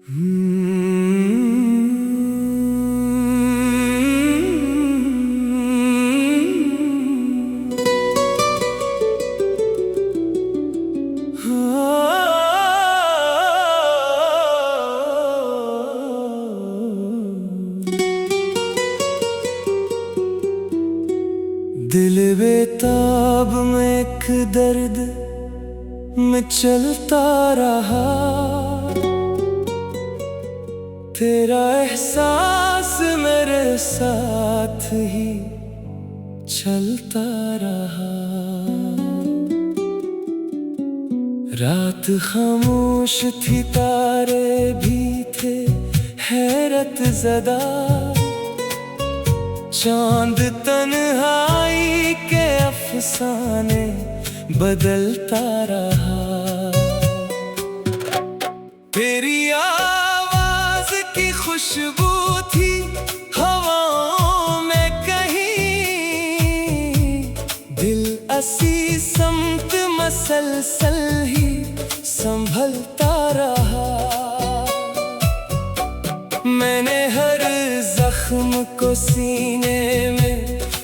दिल बेताब में एक दर्द में चलता रहा, तेरा एहसास मेरे साथ ही चलता रहा। रात खामोश थी, तारे भी थे हैरत ज़दा, चांद तन्हाई के अफसाने बदलता रहा। तेरी आवाज की खुशबू थी हवाओं में कहीं, दिल असी समत मसलसल ही संभलता रहा। मैंने हर जख्म को सीने में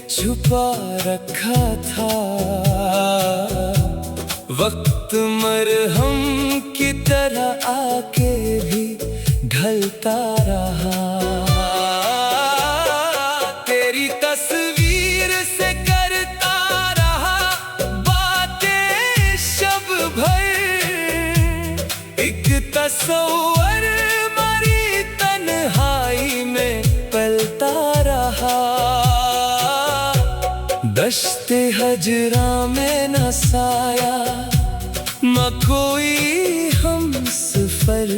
छुपा रखा था, वक्त मरहम की तरह आके भी ढलता रहा। तेरी तस्वीर से करता रहा बातें शब भर, एक तस्वर मरी तन्हाई में पलता रहा। दश्ते हजरा में न साया न कोई हम सफर,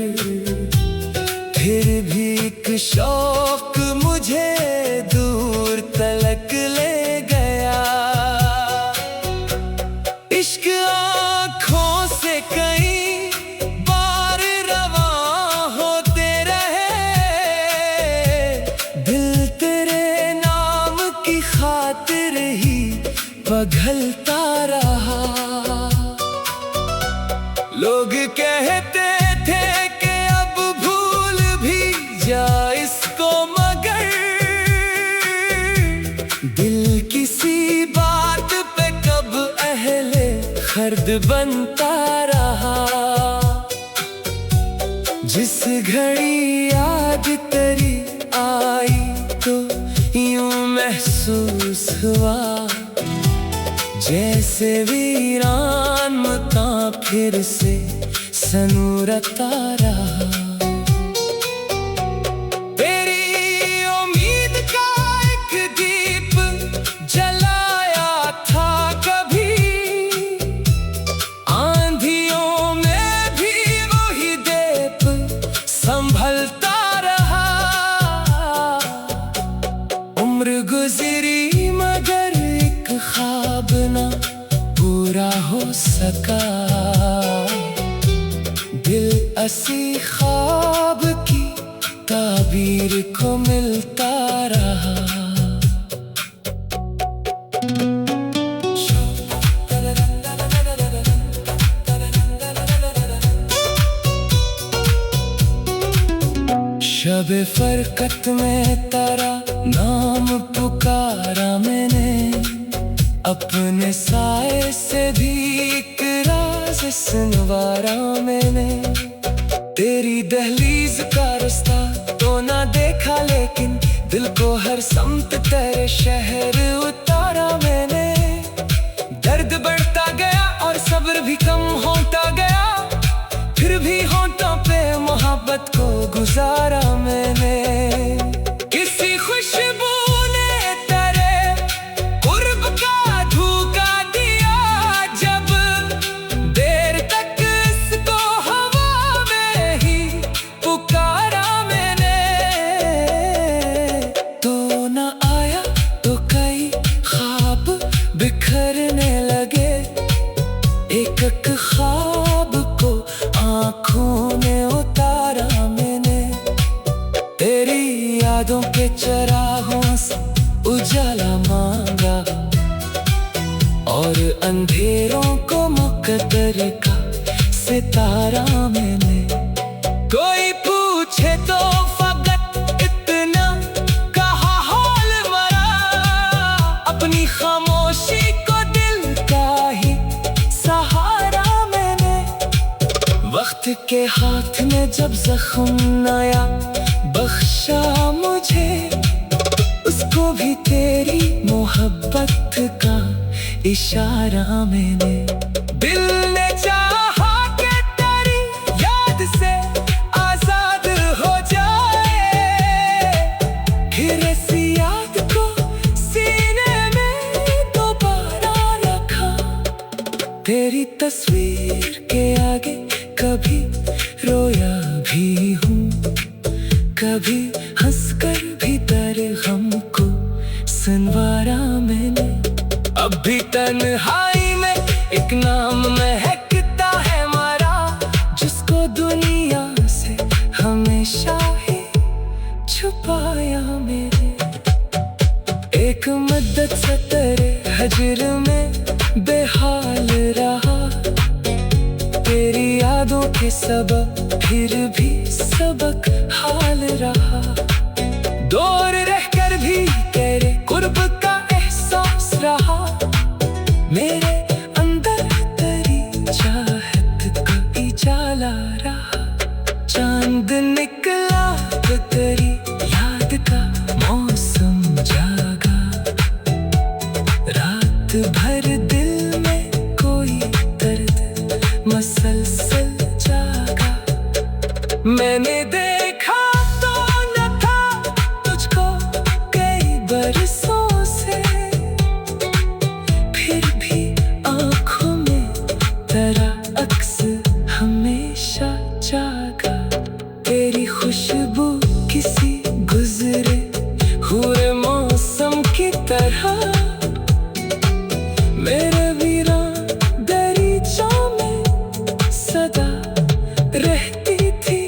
फिर भी एक शौक मुझे दूर तलक ले गया। इश्क आँखों से कई बार रवां होते रहे, दिल तेरे नाम की खातिर ही पघलता रहा। लोग कहते थे कि अब भूल भी जा इसको, मगर दिल किसी बात पे कब अहले खर्द बनता रहा। जिस घड़ी याद तेरी आई तो यूं महसूस हुआ जैसे वीरान मकान फिर से सनूरता रहा। तेरी उम्मीद का एक दीप जलाया था कभी, आंधियों में भी वही दीप संभलता रहा। उम्र गुजरी मगर एक ख्वाब ना पूरा हो सका, दिल असी ख्वाब की ताबीर को मिलता रहा। शब फरकत में तेरा नाम पुकारा मैंने, अपने साए से भी एक राज सुनवारा मैंने। तेरी दहलीज का रास्ता तो ना देखा, लेकिन दिल को हर समत तेरे शहर उतारा मैंने। दर्द बढ़ता गया और सब्र भी कम होता गया, फिर भी होंठों पे मोहब्बत को गुजारा मैंने। किसी खुशबू ने तेरे कुर्ब का धोखा दिया, जब देर तक इसको हवा में ही पुकारा मैंने। तो न आया तो कई ख्वाब बिखरने लगे, एक एक ख्वाब को आँखों ने उतारा मैंने। तेरी यादों के चरागों से उजाला मांगा, और अंधेरों को मुकद्दर का सितारा मैंने। कोई पूछ के हाथ में जब जख्म नया बख्शा मुझे, उसको भी तेरी मोहब्बत का इशारा मैंने। दिल ने चाहा कि तेरी याद से आजाद हो जाए, फिर इसी याद को सीने में दोबारा रखा। तेरी तस्वीर के आगे कभी रोया भी हूँ, कभी हंसकर भी तेरे गम को सुनवारा मैंने। अब भी तन्हाई में एक नाम महकता है हमारा, जिसको दुनिया से हमेशा ही छुपाया मैंने। एक मद्दत से तेरे हजर में बेहाल रहा, तेरी यादों के सबब फिर भी सबक हाल रहा। दूर रहकर भी तेरे कुर्ब का एहसास रहा, मेरे अंदर तेरी चाहत का उजाला रहा। चांद निकला तो तेरी याद का मौसम जागा, रात भर दिल में कोई दर्द मसलसल जागा। मैंने देखा तो न था तुझको कई बरसों से, फिर भी आंखों में तेरा अक्स हमेशा जागा। तेरी खुशबू किसी गुजरे हुए मौसम की तरह मेरे वीरान दरीचा में सदा रहती थी।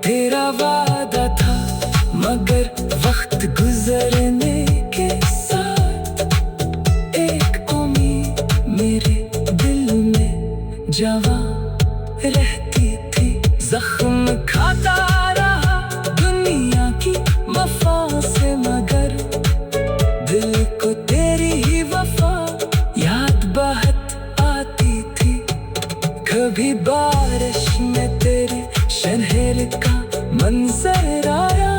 तेरा वादा था मगर वक्त गुजरने के साथ एक उम्मीद मेरे दिल में जवां रहती थी। जख्म खाता रहा दुनिया की वफा से, मगर दिल को तेरी ही वफा याद बहुत आती थी। कभी बारिश में तेरे शहर का मंजर आया,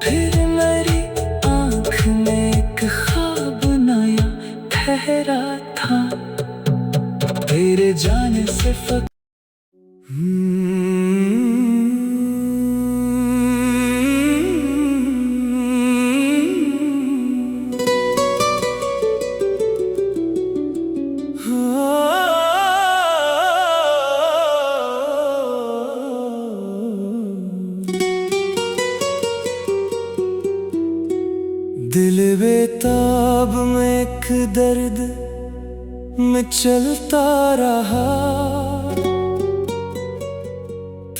फिर मेरी आँख में एक ख्वाब नया ठहरा था। तेरे जाने से दिल बेताब में एक दर्द में चलता रहा,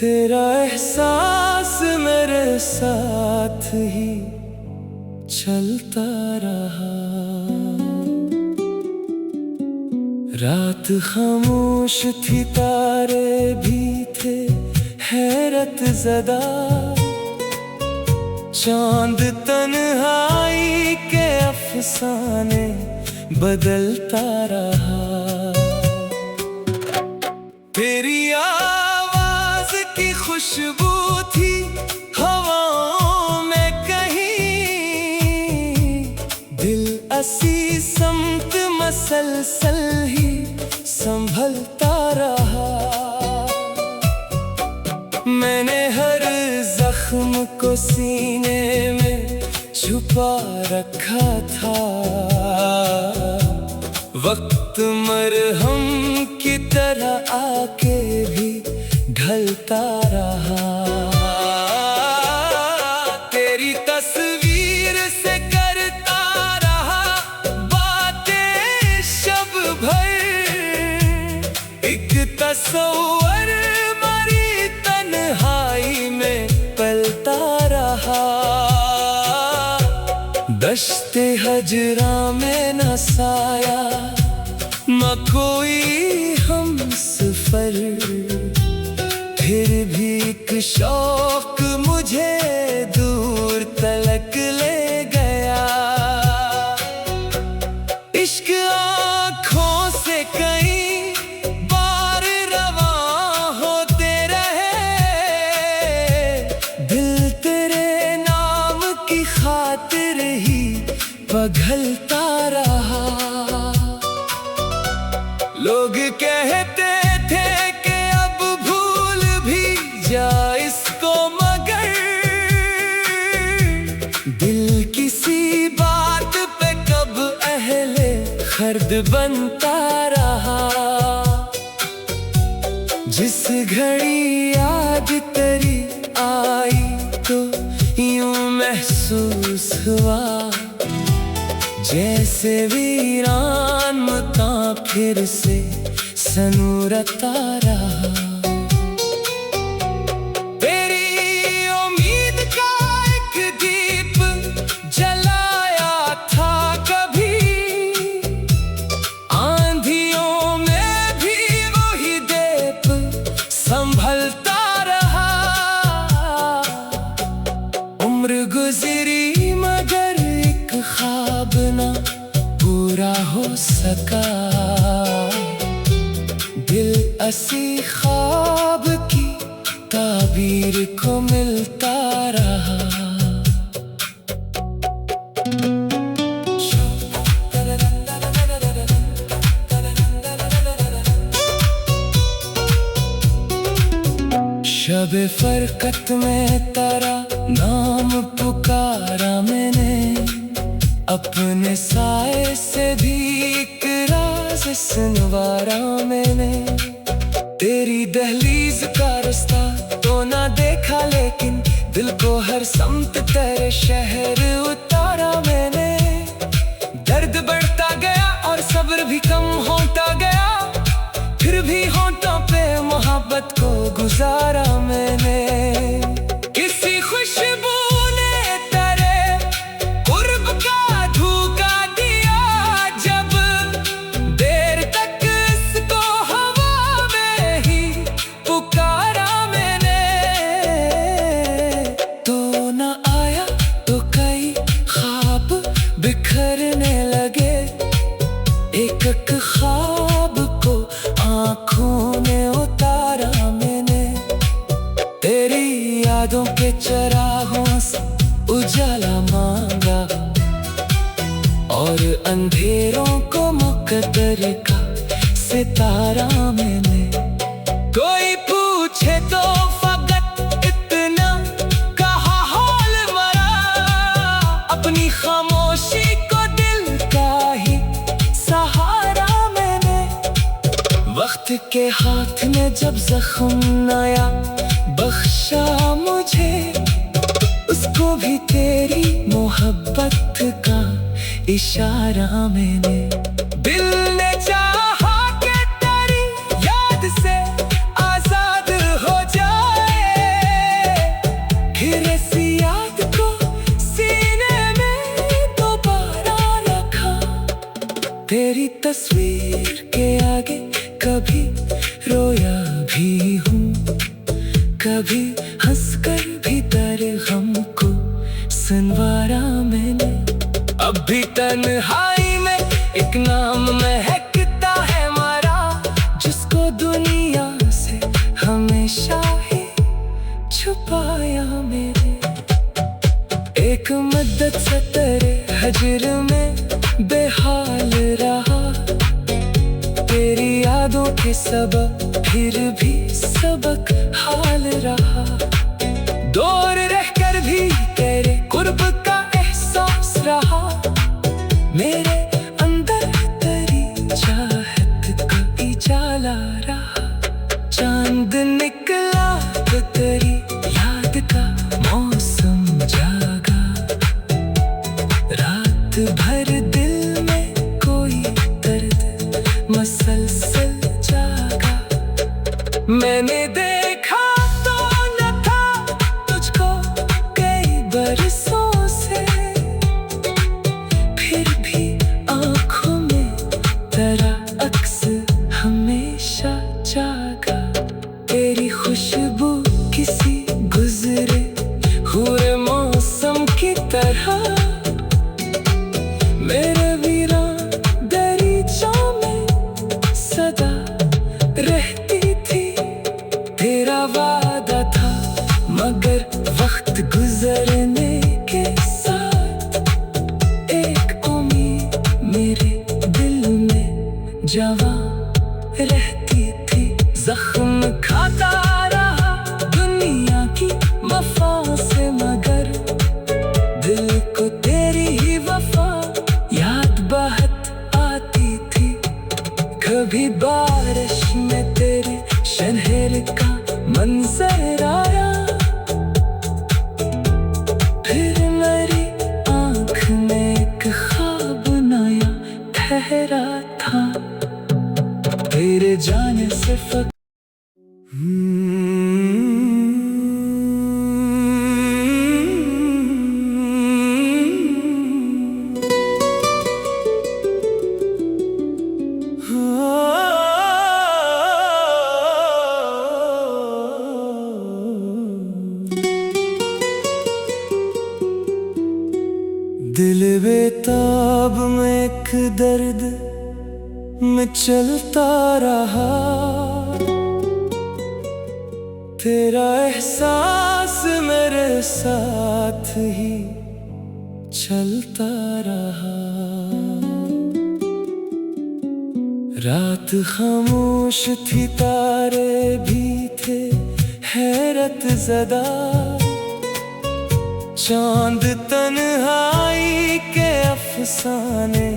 तेरा एहसास मेरे साथ ही चलता रहा। रात खामोश थी, तारे भी थे हैरत ज़दा, चांद तन्हाई के अफसाने बदलता रहा। तेरी आवाज की खुशबू थी हवाओं में कहीं, दिल असी समत मसलसल ही संभलता रहा। मैंने हर जख्म को सीने में छुपा रखा था, वक्त मरहम की तरह आके भी ढलता रहा। तेरी तस्वीर से करता रहा बातें शब भर, एक तस्वर मरी तन्हाई में पलता रहा। दश्ते हजरा में न साया न कोई हम सफर, फिर भी एक शौक मुझे दूर तलक ले गया। इश्क आँखों से कई बार पिघलता रहा। लोग कहते थे कि अब भूल भी जा इसको, मगर दिल किसी बात पे कब अहले खर्द बनता रहा। जिस घड़ी याद तेरी आई तो यूं महसूस हुआ जैसे वीरान मकान फिर से सनूरता रहा। तेरी उम्मीद का एक दीप जलाया था कभी, आंधियों में भी वही दीप संभलता रहा। उम्र गुजरी मगर एक ख्वाब ना पूरा हो सका। दिल असी ख्वाब की ताबीर को मिलता रहा। शब फरकत में तेरा नाम पुकारा मैंने, अपने साए से भी एक राज सुनवारा मैंने। तेरी दहलीज का रास्ता तो ना देखा, लेकिन दिल को हर समत तेरे शहर उतारा मैंने। दर्द बढ़ता गया और सब्र भी कम होता गया, फिर भी होंठों पे मोहब्बत को गुजारा मैंने। किसी खुशबू ने तेरे कुर्ब का धोखा दिया, जब देर तक इसको हवा में ही पुकारा मैंने। तो न आया तो कई ख्वाब बिखरने लगे, एक एक ख्वाब को आँखों ने उतारा मैंने। तेरी यादों के चराहों से उजाला मांगा और अंधेरों को मुकद्दर का सितारा मैंने। कोई पूछे तो फकत इतना कहा हाल मरा, अपनी खामोशी को दिल का ही सहारा मैंने। वक्त के हाथ में जब जख्म नया बख्शा मुझे, उसको भी तेरी मोहब्बत का इशारा मैंने। दिल ने चाहा कि तेरी याद से आजाद हो जाए, फिर इसी याद को सीने में दोबारा रखा। तेरी तस्वीर के आगे कभी रोया भी हूँ, कभी हंसकर भी तेरे गम को सुनवारा मैंने। अब भी तन्हाई में एक नाम महकता है हमारा, जिसको दुनिया से हमेशा ही छुपाया मैंने। एक मुद्दत से तेरे हजर में बेहाल रहा, तेरी यादों के सबब फिर भी सबक हाल रहा। दूर रहकर भी तेरे कुर्ब का एहसास रहा, मेरे अंदर तेरी चाहत का उजाला रहा। चांद निकला तो तेरी याद का मौसम जागा, रात भर दिल में कोई दर्द मसलसल जागा। मैंने देखा तो न था तुझको कई बरसों से, फिर भी आंखों में तेरा अक्स हमेशा जागा। तेरी खुशबू किसी गुजरे हुए मौसम की तरह मेरे वीरान दरीचों में सदा रहती थी। तेरा वादा था मगर वक्त गुजरने के साथ एक जवां रहती थी, जख्म खाता रहा दुनिया की वफा से, मगर दिल को तेरी ही वफा याद बहुत आती थी। कभी बारिश में तेरे शहर का मंजर आया, फिर मेरी आँख में एक ख्वाब नया ठहरा था, तेरे जाने से दिल बेताब में एक दर्द में चलता रहा, तेरा एहसास मेरे साथ ही चलता रहा। रात खामोश थी, तारे भी थे हैरत ज़दा, चांद तन्हाई के अफसाने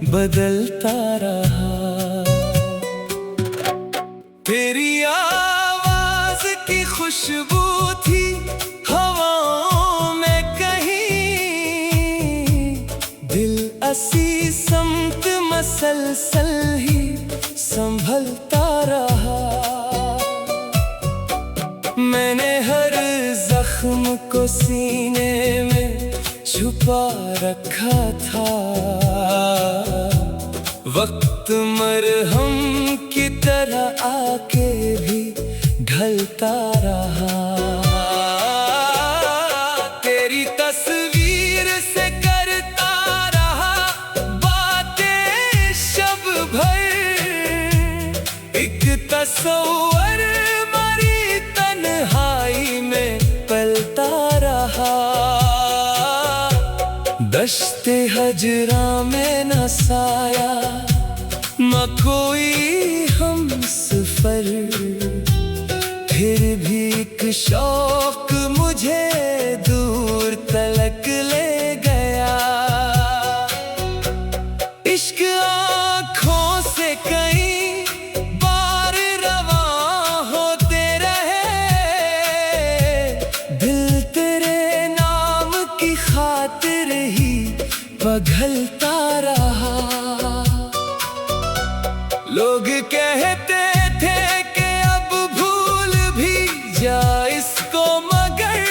बदलता रहा। तेरी आवाज की खुशबू थी हवाओं में कहीं, दिल असी समत मसलसल ही संभलता रहा। मैंने हर जख्म को सीने में छुपा रखा था, वक्त मरहम की तरह आके भी ढलता रहा। तेरी तस्वीर से करता रहा बातें शब भर, एक तस्वर मरी तन्हाई में पलता रहा। दश्ते हजरा में न साया न कोई हम सफर, फिर भी एक शौक मुझे दूर तलक ले गया। इश्क आँखों से कई बार रवां होते रहे, दिल तेरे नाम की खातिर ही पघलता रहा। लोग कहते थे कि अब भूल भी जा इसको, मगर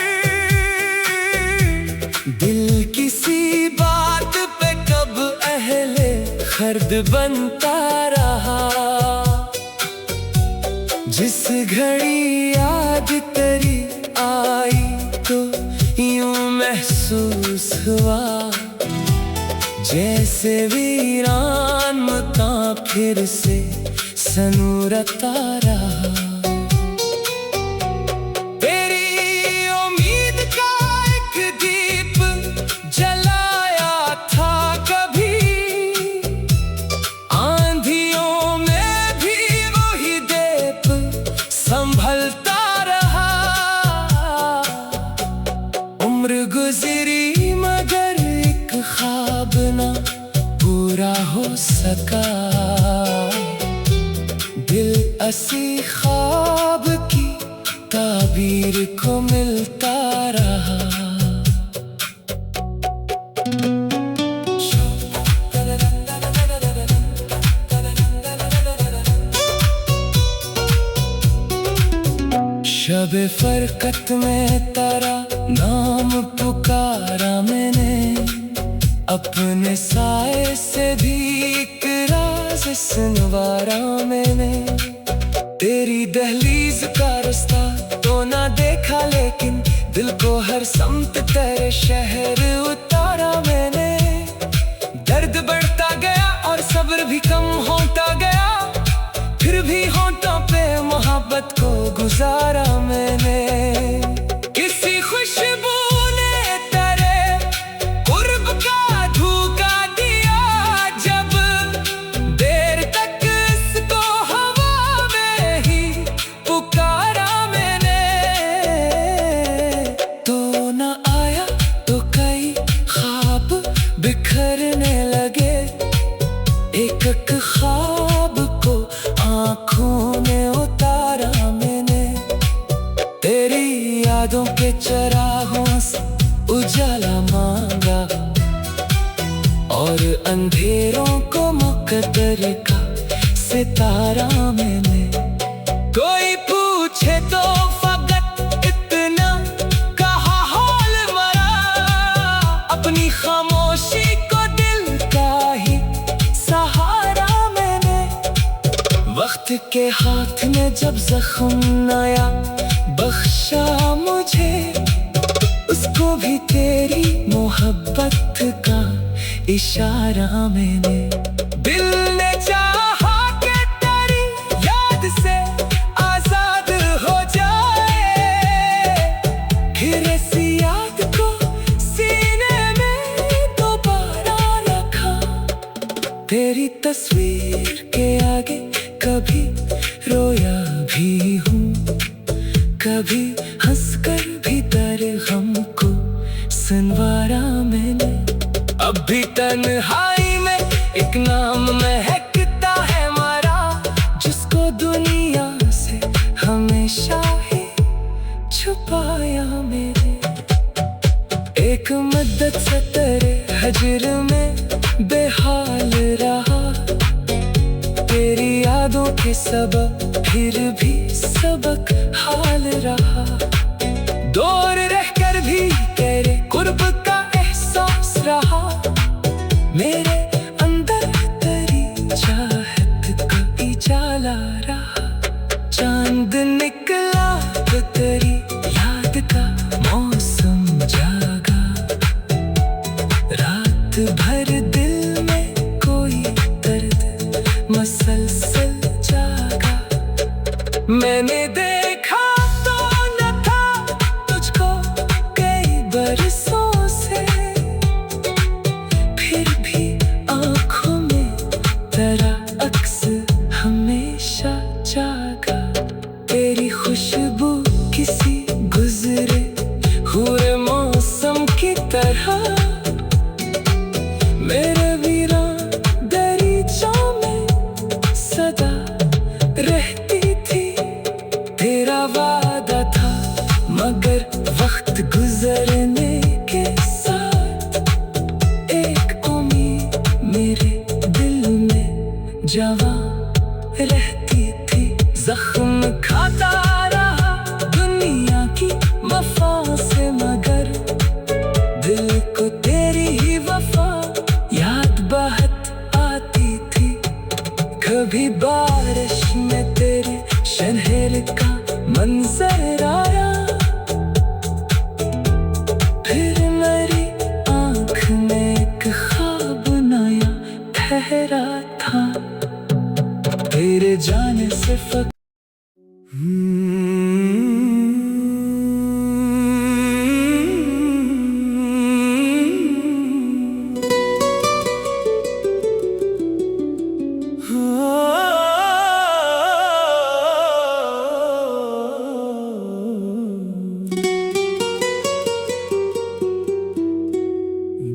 दिल किसी बात पे कब अहले खर्द बनता रहा। जिस घड़ी याद तेरी आई तो यूं महसूस हुआ, जैसे वीरान मकान फिर से सनूरता रहा। तेरी उम्मीद का एक दीप जलाया था कभी, आंधियों में भी वही दीप संभलता रहा। उम्र गुजरी मगर एक ख्वाब ना पूरा हो सका, दिल असी ख्वाब की ताबीर को मिलता रहा। शब फरकत में तेरा नाम पुकारा मैंने, अपने साए से भी एक राज सुनवारा मैंने। तेरी दहलीज का रास्ता तो ना देखा, लेकिन दिल को हर समत तेरे शहर उतारा मैंने। दर्द बढ़ता गया और सब्र भी कम होता गया, फिर भी होठों पे मोहब्बत को गुजारा मैंने। किसी खुशबू ने तेरे कुर्ब का धोखा दिया, जब देर तक यादों के चरागों से उजाला मांगा और अंधेरों को मुकद्दर का सितारा मैंने। कोई पूछे तो फकत इतना कहा हाल मरा, अपनी खामोशी को दिल का ही सहारा मैंने। वक्त के हाथ में जब जख्म नया बख्शा मुझे, उसको भी तेरी मोहब्बत का इशारा मैंने। दिल ने चाहा कि तेरी याद से आजाद हो जाए, फिर इसी याद को सीने में दोबारा रखा। तेरी तस्वीर के आगे कभी रोया भी हूँ, कभी हंसकर भी तेरे गम को सुनवारा मैंने। अब भी तन्हाई में एक नाम महकता है हमारा, जिसको दुनिया से हमेशा ही छुपाया मैंने। एक मुद्दत से तेरे हजर में बेहाल रहा, तेरी यादों के सबब फिर भी सबक हाल रहा। दूर रहकर भी तेरे कुर्ब का एहसास रहा, मेरे अंदर तेरी चाहत का उजाला रहा। चांद निकला तो तेरी याद का मौसम जागा, रात भर दिल में कोई दर्द मसलसल जागा। मैंने देखा तो न था तुझको कई बरसों से, फिर भी आँखों में तेरा अक्स हमेशा जागा। तेरी खुशबू किसी गुजरे हुए मौसम की तरह मेरे वीरान दरीचों में सदा रहती थी। तेरा वादा था मगर वक्त गुजरने के साथ एक उम्मीद मेरे दिल में जवां रहती थी। जख्म खाता रहा दुनिया की वफा से, मगर दिल को तेरी ही वफा याद बहुत आती थी। कभी बारिश में तेरे शहर का मंजर आया, फिर मेरी आँख में एक ख्वाब नया ठहरा था। तेरे जाने से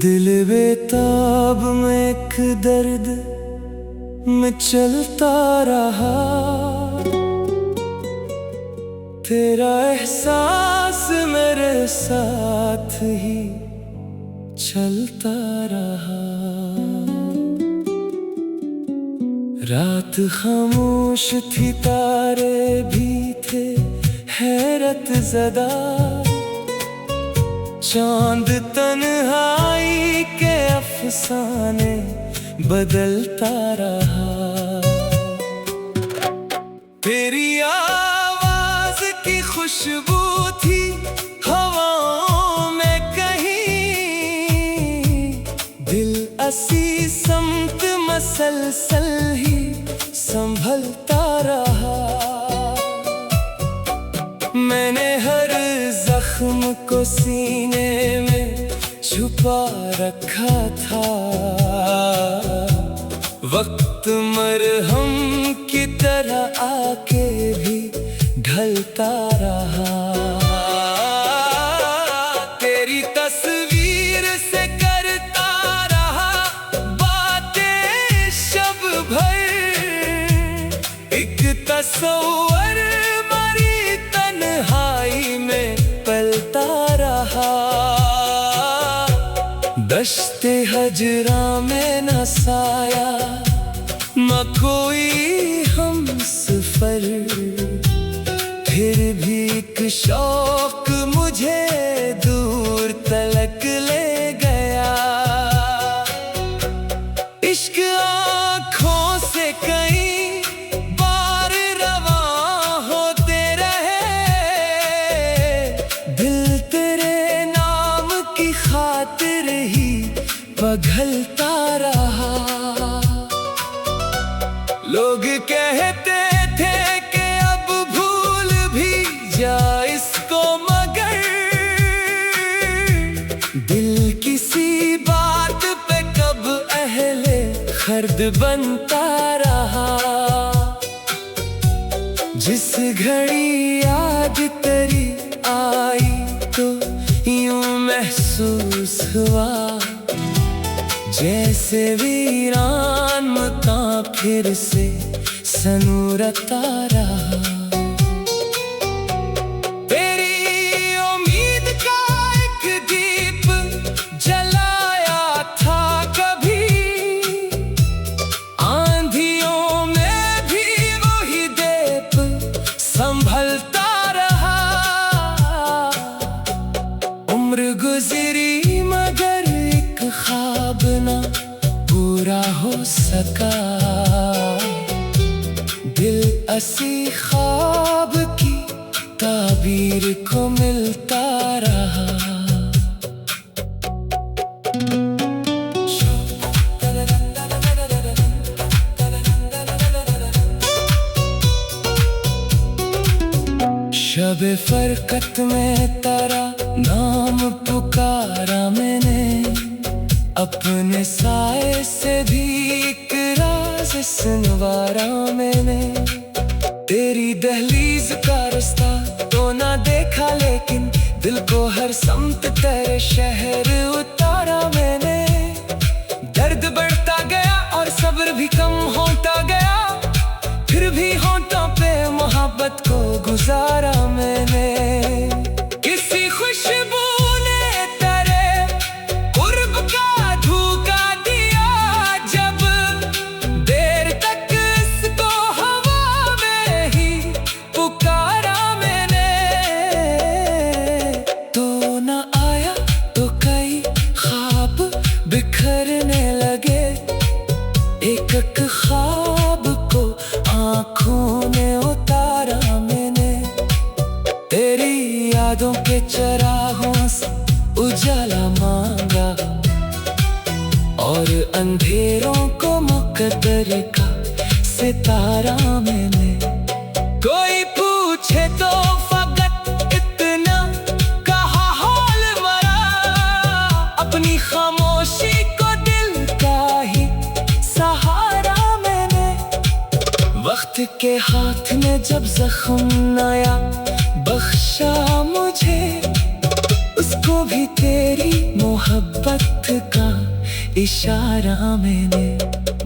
दिल बेताब में एक दर्द में चलता रहा, तेरा एहसास मेरे साथ ही चलता रहा। रात खामोश थी, तारे भी थे हैरत ज़दा, चांद तन्हाई के अफसाने बदलता रहा। तेरी आवाज की खुशबू थी हवाओं में कहीं, दिल असी समत मसलसल ही संभलता रहा। मैंने हर जख्म को सीने में छुपा रखा था, वक्त मरहम की तरह आके भी ढलता रहा। तेरी तस्वीर से करता रहा बातें शब भर, एक तस्वर मरी तन्हाई में पल कजरा में न साया न कोई हम सफर, फिर भी एक शौक मुझे दूर तलक ले गया। इश्क आँखों से कई बार रवां होते रहे, दिल तेरे नाम की खातिर ही पघलता रहा। लोग कहते थे कि अब भूल भी जा इसको, मगर दिल किसी बात पे कब अहले खर्द बनता रहा। जिस घड़ी याद तेरी आई तो यूं महसूस हुआ जैसे वीरान मकान फिर से सनूरता रहा। तेरी उम्मीद का एक दीप जलाया था कभी, आंधियों में भी वही दीप संभलता रहा। उम्र गुजरी मगर एक ख्वाब ना पूरा हो सका, दिल असी ख्वाब की ताबीर को मिलता रहा। शब फरकत में तेरा नाम पुकारा मैंने, अपने साए से भी एक राज सुनवारा मैंने। तेरी दहलीज का रास्ता तो ना देखा, लेकिन दिल को हर समत तेरे शहर उतारा मैंने। दर्द बढ़ता गया और सब्र भी कम होता गया, फिर भी होंठों पे मोहब्बत को गुजारा मैंने। किसी खुशबू ने तेरे कुर्ब का धोखा दिया, जब देर तक इसको हवा में ही पुकारा मैंने। तो न आया तो कई ख्वाब बिखरने लगे, एक एक ख्वाब को आँखों ने उतारा मैंने। तेरी यादों के चरागों से उजाला मांगा, और अंधेरों को मुकद्दर का सितारा मैंने। कोई पूछे तो फकत इतना कहा हाल मरा, अपनी खामोशी को दिल का ही सहारा मैंने। वक्त के हाथ में जब जख्म नया बख्शा मुझे, उसको भी तेरी मोहब्बत का इशारा मैंने।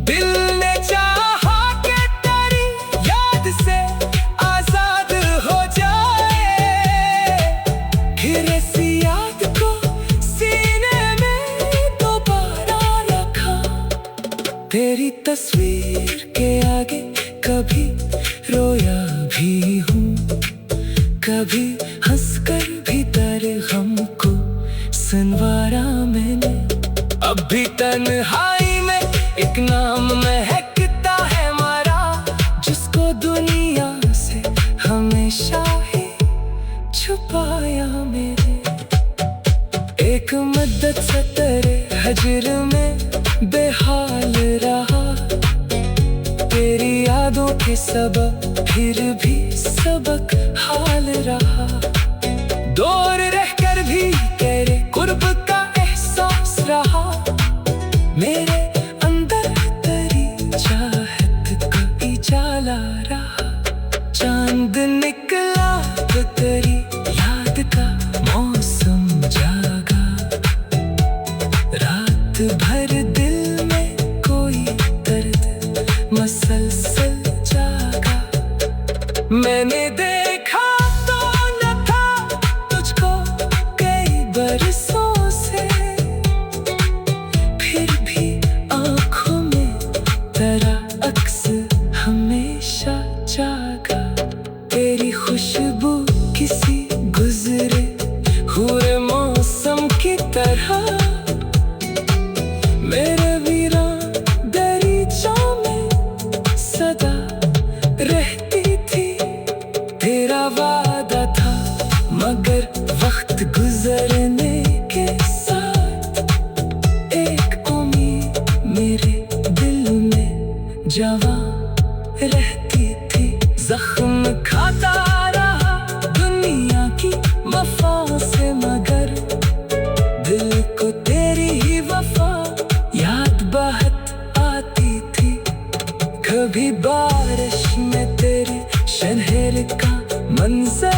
दिल ने चाहा कि तेरी याद से आजाद हो जाए, फिर इसी याद को सीने में दोबारा रखा। तेरी तस्वीर के आगे कभी रोया भी हूँ, कभी हंसकर भी तेरे गम को सुनवारा मैंने। अब भी तन्हाई में एक नाम महकता है हमारा, जिसको दुनिया से हमेशा ही छुपाया मैंने। एक मद्दत से तेरे हजर में बेहाल रहा, तेरी यादों के सबब फिर भी सबक हाल रहा। दूर रहकर भी तेरे कुर्ब का एहसास रहा, मेरे अंदर तेरी चाहत का उजाला रहा। चांद निकला तो तेरी याद का मौसम जागा, रात भर दिल में कोई दर्द मसलसल जागा। मैंने देखा तेरा वादा था, मगर वक्त गुजरने के साथ एक उम्मीद मेरे दिल में जवां रहती थी। जख्म खाता रहा दुनिया की वफा से, मगर दिल को तेरी ही वफा याद बहुत आती थी। कभी बारिश में तेरे शहर का मंजर